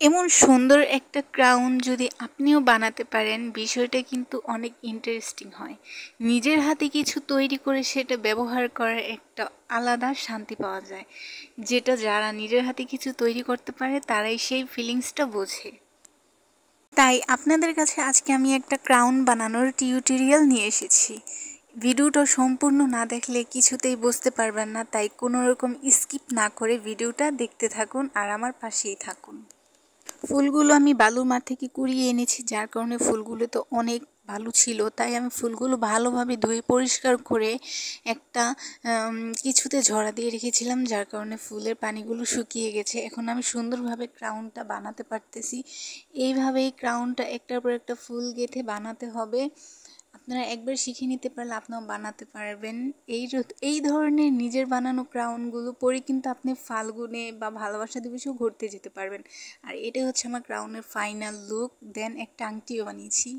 এমন সুন্দর একটা ক্রাউন যদি আপনিও বানাতে পারেন, বিষয়টা কিন্তু অনেক ইন্টারেস্টিং হয়। নিজের হাতে কিছু তৈরি করে সেটা ব্যবহার করার একটা আলাদা শান্তি পাওয়া যায়, যেটা যারা নিজের হাতে কিছু তৈরি করতে পারে তারাই সেই ফিলিংসটা বোঝে। তাই আপনাদের কাছে আজকে আমি একটা ক্রাউন বানানোর টিউটোরিয়াল নিয়ে এসেছি। ভিডিওটা সম্পূর্ণ না দেখলে কিছুতেই বুঝতে পারবেন না, তাই কোনো রকম স্কিপ না করে ভিডিওটা দেখতে থাকুন আর আমার পাশেই থাকুন। ফুলগুলো আমি বালুর মাঠ থেকে কুড়িয়ে এনেছি, যার কারণে ফুলগুলো তো অনেক ভালো ছিল। তাই আমি ফুলগুলো ভালোভাবে ধুয়ে পরিষ্কার করে একটা কিছুতে ঝরা দিয়ে রেখেছিলাম, যার কারণে ফুলের পানিগুলো শুকিয়ে গেছে। এখন আমি সুন্দরভাবে ক্রাউনটা বানাতে পারতেছি। এইভাবেই ক্রাউনটা একটার পর একটা ফুল গেঁথে বানাতে হবে। আপনারা একবার শিখে নিতে পারলে আপনারাও বানাতে পারবেন। এই ধরনের নিজের বানানো ক্রাউনগুলো পরে কিন্তু আপনি ফাল্গুনে বা ভালোবাসা দিবসেও ঘুরতে যেতে পারবেন। আর এটাই হচ্ছে আমার ক্রাউনের ফাইনাল লুক। দেন একটা আংটিও বানিয়েছি।